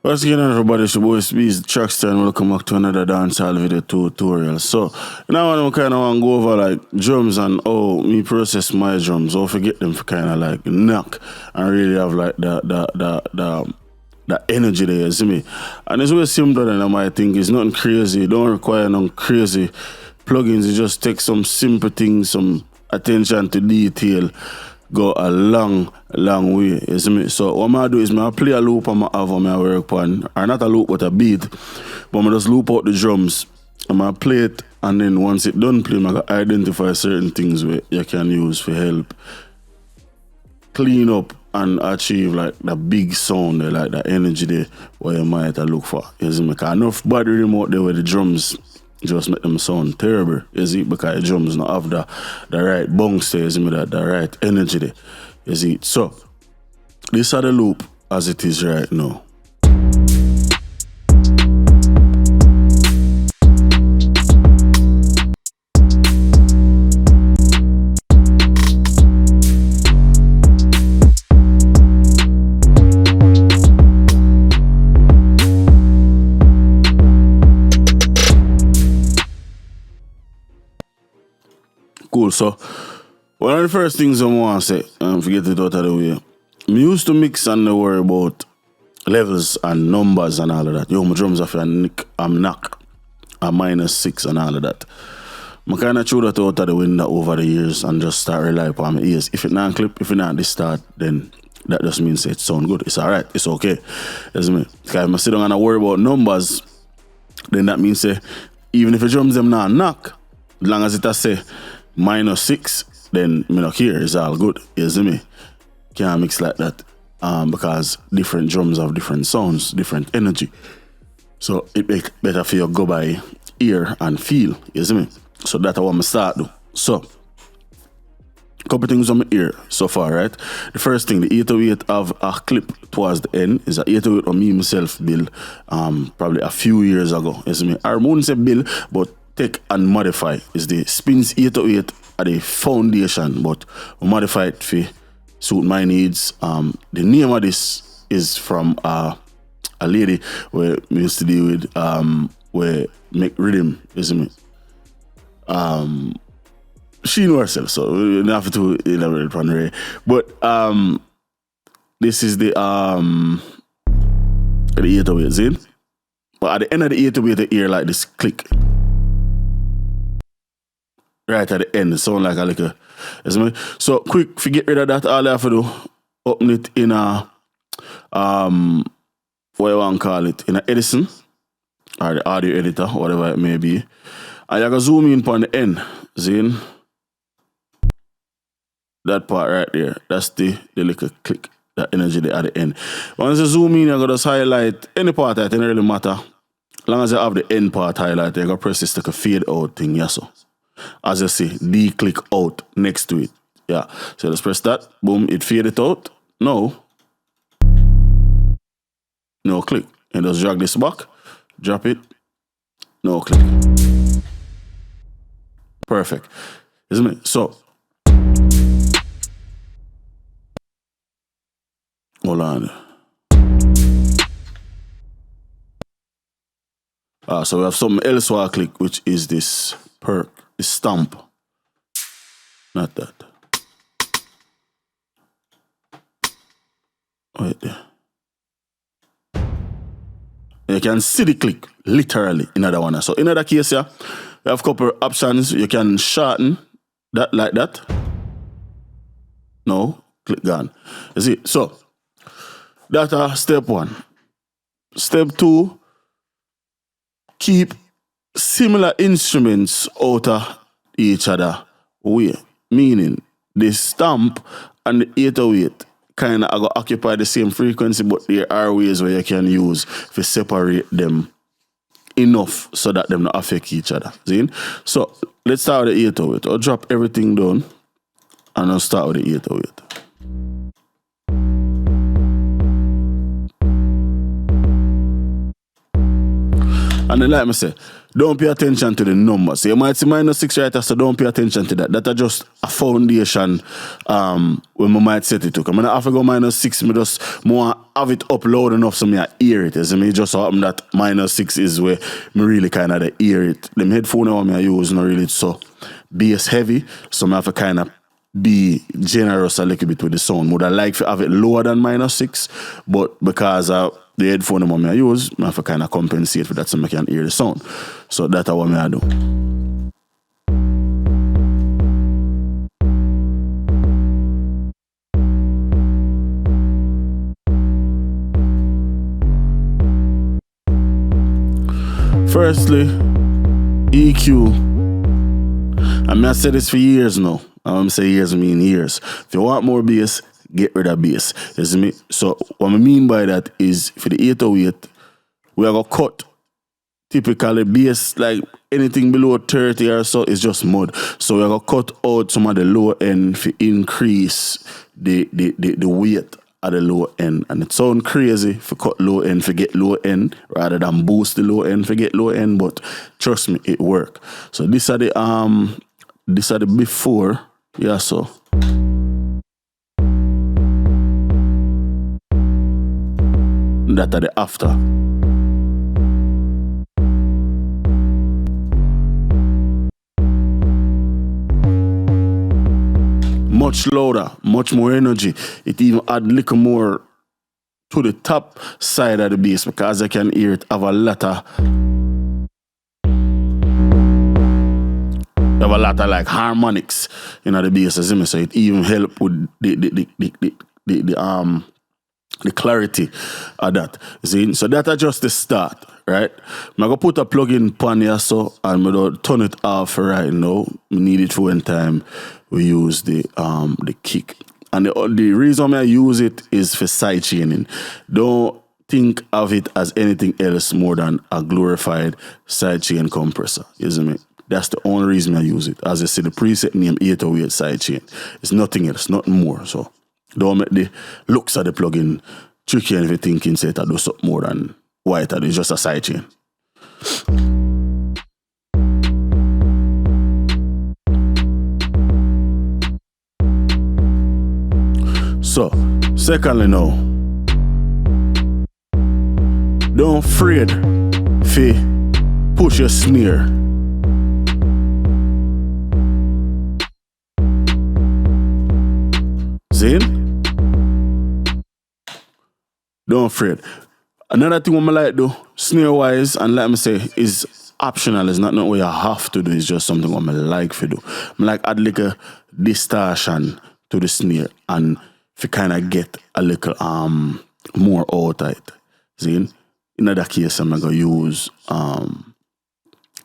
What's going on, everybody? It's your boy Speeds, TrackStar, and welcome back to another dancehall video tutorial. So, now I kind of want to go over like drums and how me process my drums. Or forget them for kind of like knock and really have like the energy there, you see me? And it's way simpler than I might think. It's nothing crazy. It don't require no crazy plugins. It just takes some simple things, some attention to detail. Go a long way, you see me? So what I do is I play a loop on my have on my work on, or not a loop but a beat, but I just loop out the drums and I play it, and then once it done play, I can identify certain things where you can use for help clean up and achieve like the big sound there, like the energy there where you might look for. You see me? Because enough body remote there where the drums just make them sound terrible, you see, because the drums not have the right bounce there, you see me, the right energy there, you see. So, this is the loop as it is right now. Cool, so one of the first things I want to say, and forget it out of the way, I used to mix and worry about levels and numbers and all of that. Yo, my drums are I'm knock, a -6 and all of that. I kind of threw that out of the window over the years and just start relying on my ears. If it not clip, if it not distort, then that just means it sound good. It's alright, it's okay. That's me. Because if I sit down and I worry about numbers, then that means even if the drums them not knock, as long as it has say -6, then me not care, it's all good. You see me? Can't mix like that. Because different drums have different sounds, different energy. So it make better for you go by ear and feel. You see me? So that's what I'm start do. So couple things on my ear so far, right? The first thing, the 808 have a clip towards the end. Is a 808 on me myself build probably a few years ago. You see me? I wouldn't say build, but take and modify. Is the Spins 808 at the foundation, but we modify it for suit my needs. The name of this is from a lady where we used to deal with where make rhythm, you see me? She knew herself, so we don't have to elaborate upon her. But this is the 808, see? But at the end of the 808, the ear like this click. Right at the end, it sound like a little. So quick, if you get rid of that, all you have to do, open it in a what you want to call it, in a Edison or the audio editor, whatever it may be. And you can zoom in on the end, see? That part right there, that's the little click, that energy there at the end. Once you zoom in, you're going to just highlight any part that doesn't really matter. As long as you have the end part highlighted, you're going to press this like a fade out thing, yeah, so. As you see, D-click out next to it. Yeah, so let's press that, boom, it fade it out. No click. And just drag this back, drop it, no click. Perfect, isn't it? So, hold on. So we have something else where I click, which is this perk, this stamp. Not that. Right there. You can see the click, literally, in other one. So in other case, yeah, we have a couple options. You can shorten that like that. No, click gone. You see? So, that's step 1. Step 2, keep similar instruments out of each other way. Meaning, the stamp and the 808 kind of occupy the same frequency, but there are ways where you can use to separate them enough so that them not affect each other. See? So, let's start with the 808. I'll drop everything down and I'll start with the 808. And then like I say, don't pay attention to the numbers. So you might see -6 right, so don't pay attention to that. That are just a foundation when I might set it to. I'm gonna have to go -6, me just more have it up loud enough so me I hear it. As me just happen that -6 is where me really kind of hear it. Them headphone I use not really so bass heavy, so I have to kind of be generous a little bit with the sound. Would I like to have it lower than -6, but because the headphone I use, I have to kind of compensate for that so I can hear the sound. So that's what I do. Firstly, EQ. I mean, I said this for years now. I'm saying years, I mean years. If you want more bass, get rid of bass. You see me? So what I mean by that is for the 808, we are going to cut typically bass, like anything below 30 or so is just mud. So we are going to cut out some of the lower end to increase the weight at the low end. And it sounds crazy for cut low end, for get low end, rather than boost the low end, for get low end, but trust me, it work. So these are the before, yeah, so. That are the after. Much louder, much more energy. It even add a little more to the top side of the bass because I can hear it have a lot of like harmonics in the bass, as me. So it even help with the clarity of that. See? So that's just the start, right? I'm going to put a plug-in pan here so and I'm going to turn it off right now. We need it for when time we use the kick. And the reason I use it is for sidechaining. Don't think of it as anything else more than a glorified sidechain compressor. You see me? That's the only reason I use it. As I say, the preset name 808 sidechain. It's nothing else, nothing more. So don't make the looks of the plugin tricky if you're thinking say that do something more than what it is, just a sidechain. So, secondly now, don't afraid to push your snare. See? Don't afraid. Another thing I like do, snare wise, and let me say, is optional. It's not what you have to do. It's just something I like to do. I like add like a distortion to the snare and if you kind of get a little more out of it. See? In that case, I'm gonna use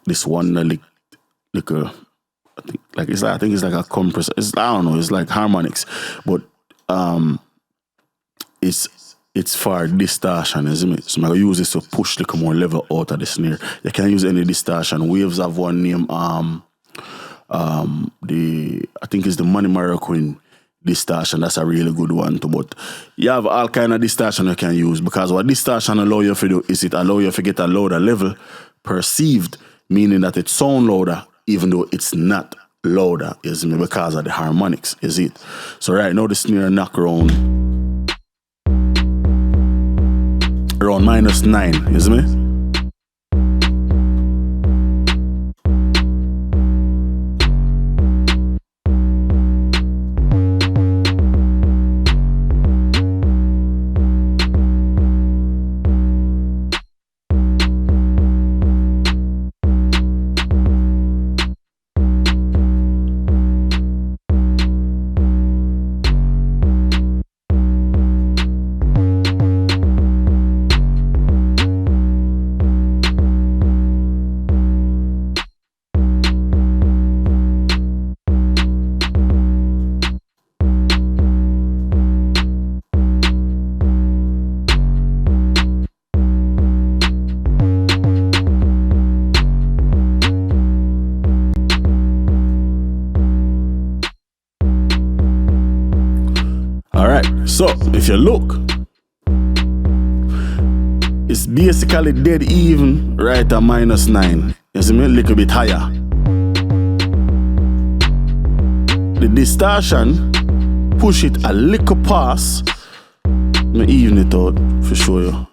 this one like I think it's like a compressor. I don't know. It's like harmonics, but it's for distortion, isn't it? So I'm gonna use this to push like more level out of the snare. You can use any distortion. Waves have one name. I think it's the Money Queen distortion. That's a really good one too. But you have all kind of distortion you can use because what distortion allow you to do is it allow you to get a louder level perceived, meaning that it sound louder even though it's not louder, is me, because of the harmonics, is it? So right now the snare knock around -9, is me? So, if you look, it's basically dead even right at -9. You see me? A little bit higher. The distortion, push it a little past. Me even it out for show you.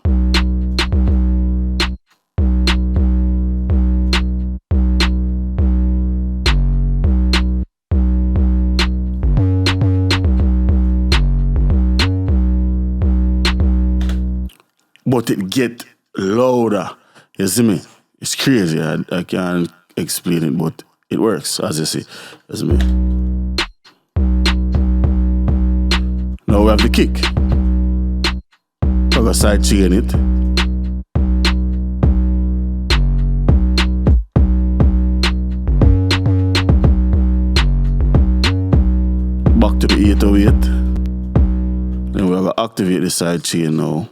But it get louder. You see me? It's crazy. I can't explain it, but it works, as you see. You see me? Now we have the kick. I got sidechain it. Back to the 808. Then we have to activate the sidechain now.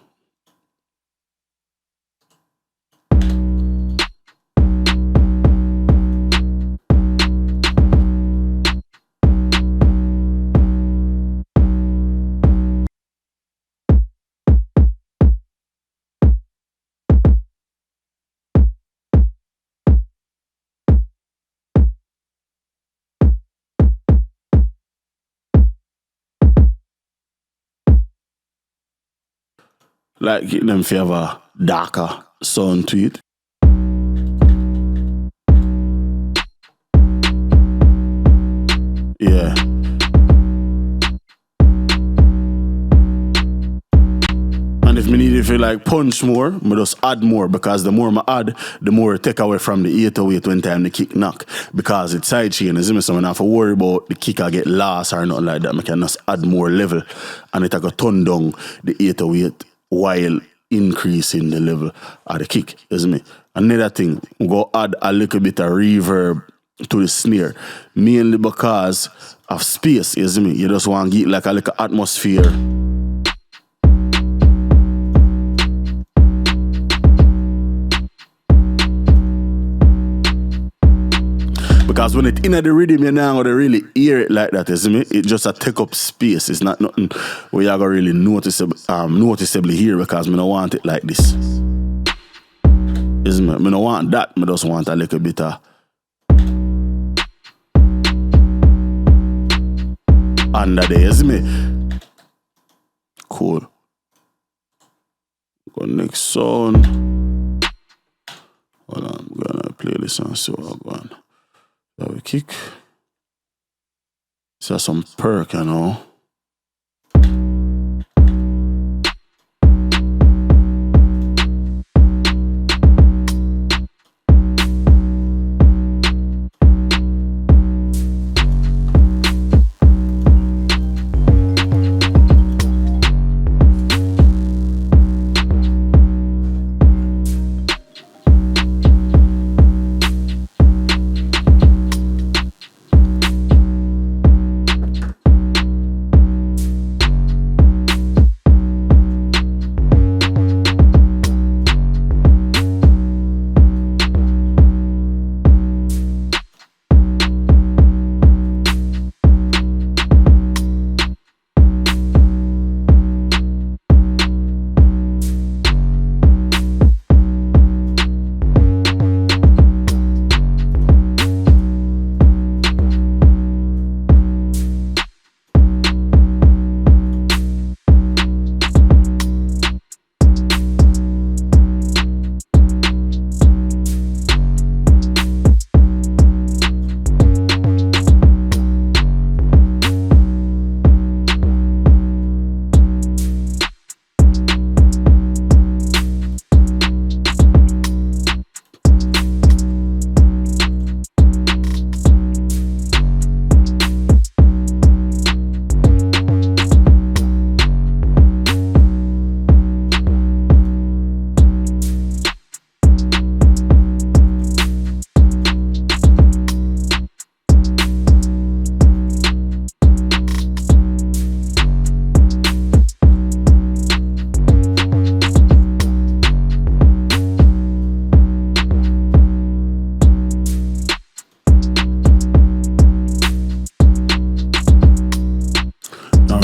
Like get them if you have a darker sound to it. Yeah. And if me need it feel like punch more, me just add more, because the more I add, the more it take away from the 808 when time the kick knock. Because it's sidechain, you see me, so I don't have to worry about the kick I get lost or nothing like that. I can just add more level and it go turn down the 808 while increasing the level of the kick, you see me. Another thing, we go add a little bit of reverb to the snare, mainly because of space, you see me. You just want to get like a little atmosphere. Because when it's in the rhythm, you're not going to really hear it like that, you see me? It just a take up space. It's not nothing where you're going to really noticeably hear, because I don't want it like this. You see me? I don't want that. I just want a little bit of under there, you see me? Cool. Go next sound. Hold on, I'm going to play this and see what I'm going. That we kick. This has some perk, you know.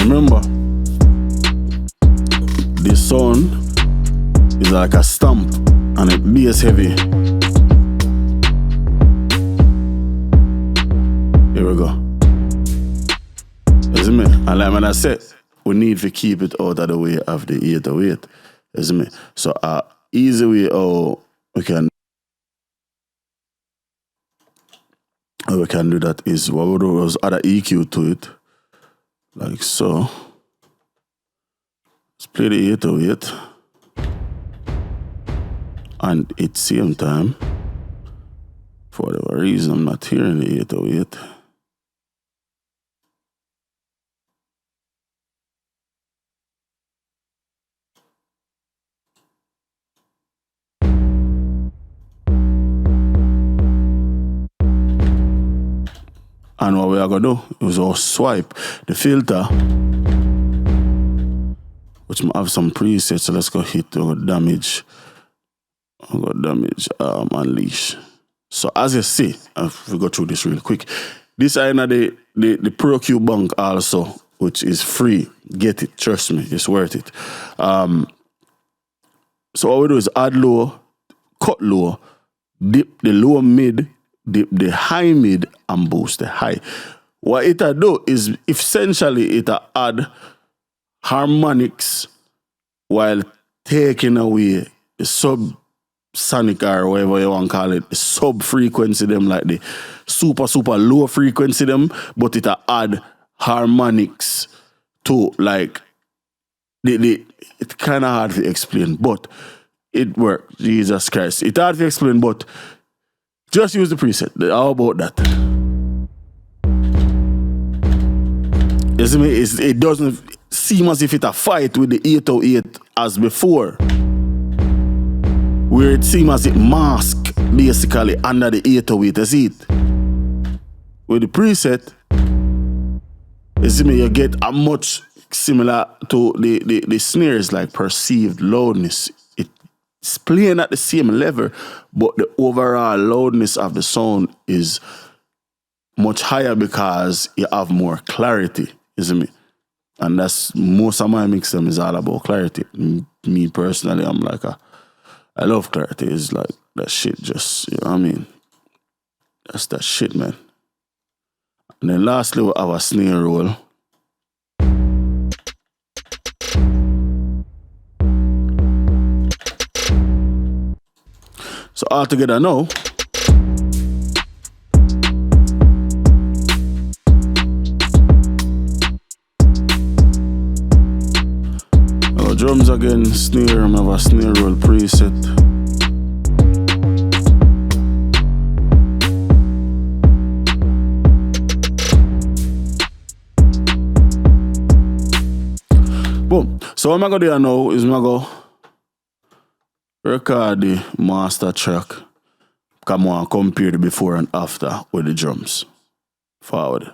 Remember, this sound is like a stamp and it bass heavy. we go. You see me? And like I said, we need to keep it out of the way of the 808. You see me? So easy way how we can do that is what we do is add an EQ to it. Like so. Let's play the 808. And at the same time, for whatever reason, I'm not hearing the 808. And what we are going to do is all swipe the filter, which might have some presets. So let's go hit damage. I'll go damage, unleash. So as you see, if we go through this real quick, this is the Pro Q bank also, which is free. Get it, trust me, it's worth it. So what we do is add low, cut low, dip the low mid, dip the high mid, and boost the high. What it do is essentially it add harmonics while taking away the subsonic or whatever you want to call it, the sub frequency them, like the super low frequency them, but it add harmonics to like it's kind of hard to explain, but it works. Jesus Christ, it's hard to explain, but just use the preset. How about that? You see me? It doesn't seem as if it's a fight with the 808 as before, where it seems as it masks basically under the 808. You see it? With the preset, you see me? You get a much similar to the snares, like perceived loudness. It's playing at the same level, but the overall loudness of the sound is much higher because you have more clarity, you see me? And that's most of my mix them is all about clarity. Me personally, I'm like I love clarity. It's like that shit just, you know what I mean? That's that shit, man. And then lastly, we have a snare roll. So all together now, our drums again, snare, I have a snare roll preset. Boom. So what I'm going to do now is I'm going to record the master track. Come on, compare the before and after with the drums. Forward.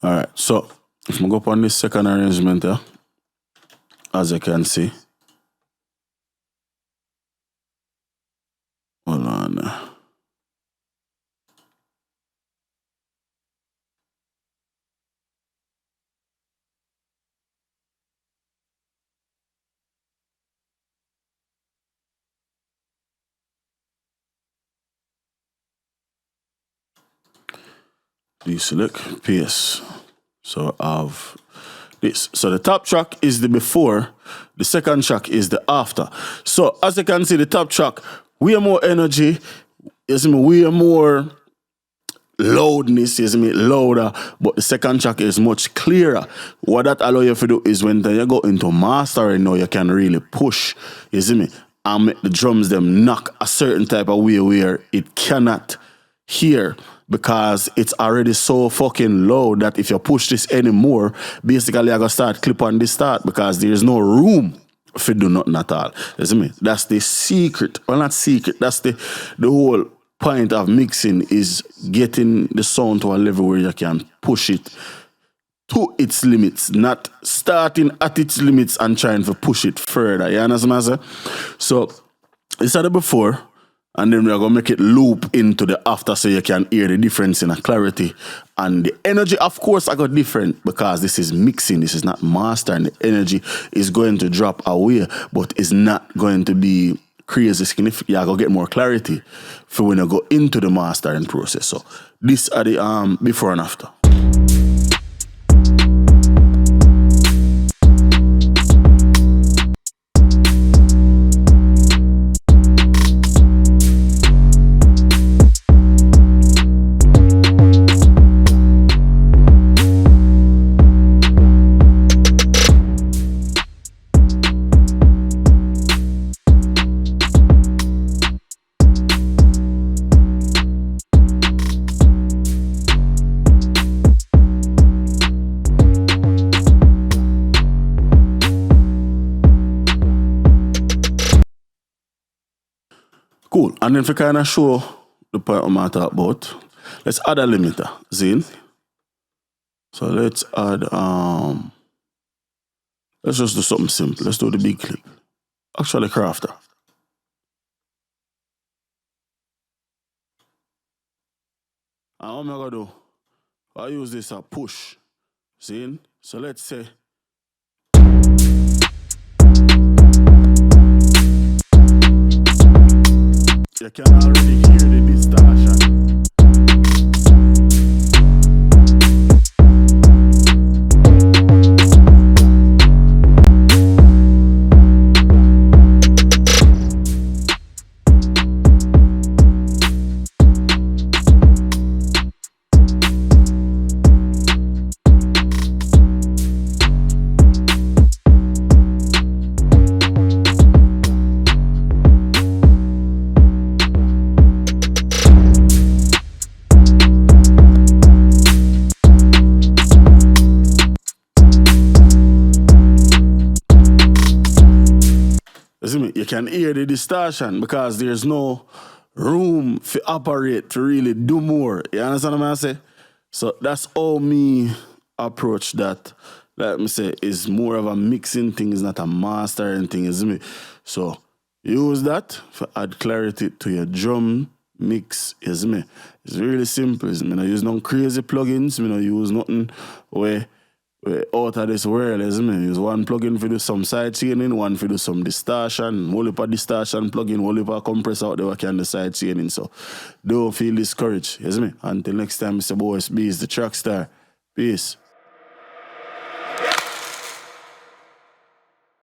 Alright, so if I go up on this second arrangement here, as you can see. Hold on. Deselect, paste. So I have this. So the top track is the before, the second track is the after. So as you can see, the top track, way more energy, way more loudness, louder, but the second track is much clearer. What that allow you to do is when you go into mastering now, you can really push, and make the drums them knock a certain type of way where it cannot hear, because it's already so fucking low that if you push this anymore, basically I gotta start clip on this start because there's no room for do nothing at all. You see me? That's the secret. Well, not secret. That's the whole point of mixing is getting the sound to a level where you can push it to its limits, not starting at its limits and trying to push it further. You understand what I say? So this are the before, and then we're gonna make it loop into the after so you can hear the difference in a clarity. And the energy, of course, I got different because this is mixing, this is not mastering. The energy is going to drop away, but it's not going to be crazy significant. You're gonna get more clarity for when you go into the mastering process. So these are the before and after. Cool. And then to kind of show the point I'm talking about, let's add a limiter. Zine. So let's add let's just do something simple. Let's do the big click. Actually crafter. And what I'm gonna do, I use this a push. See? So let's say you can already hear the distortion. You can hear the distortion because there's no room to operate to really do more. You understand what I'm saying? So that's all me approach that. Let me say is more of a mixing thing, is not a mastering thing, is me. So use that to add clarity to your drum mix, is me. It's really simple, is me. I use no crazy plugins, I don't use nothing where out of this world, is me. Use one plugin for do some side chaining, one for do some distortion, whole heap of distortion plugin, whole heap of compressor out there where can do side chaining. So don't feel discouraged, is me. Until next time, Mr. Worldwxde is the TrackStar. Peace.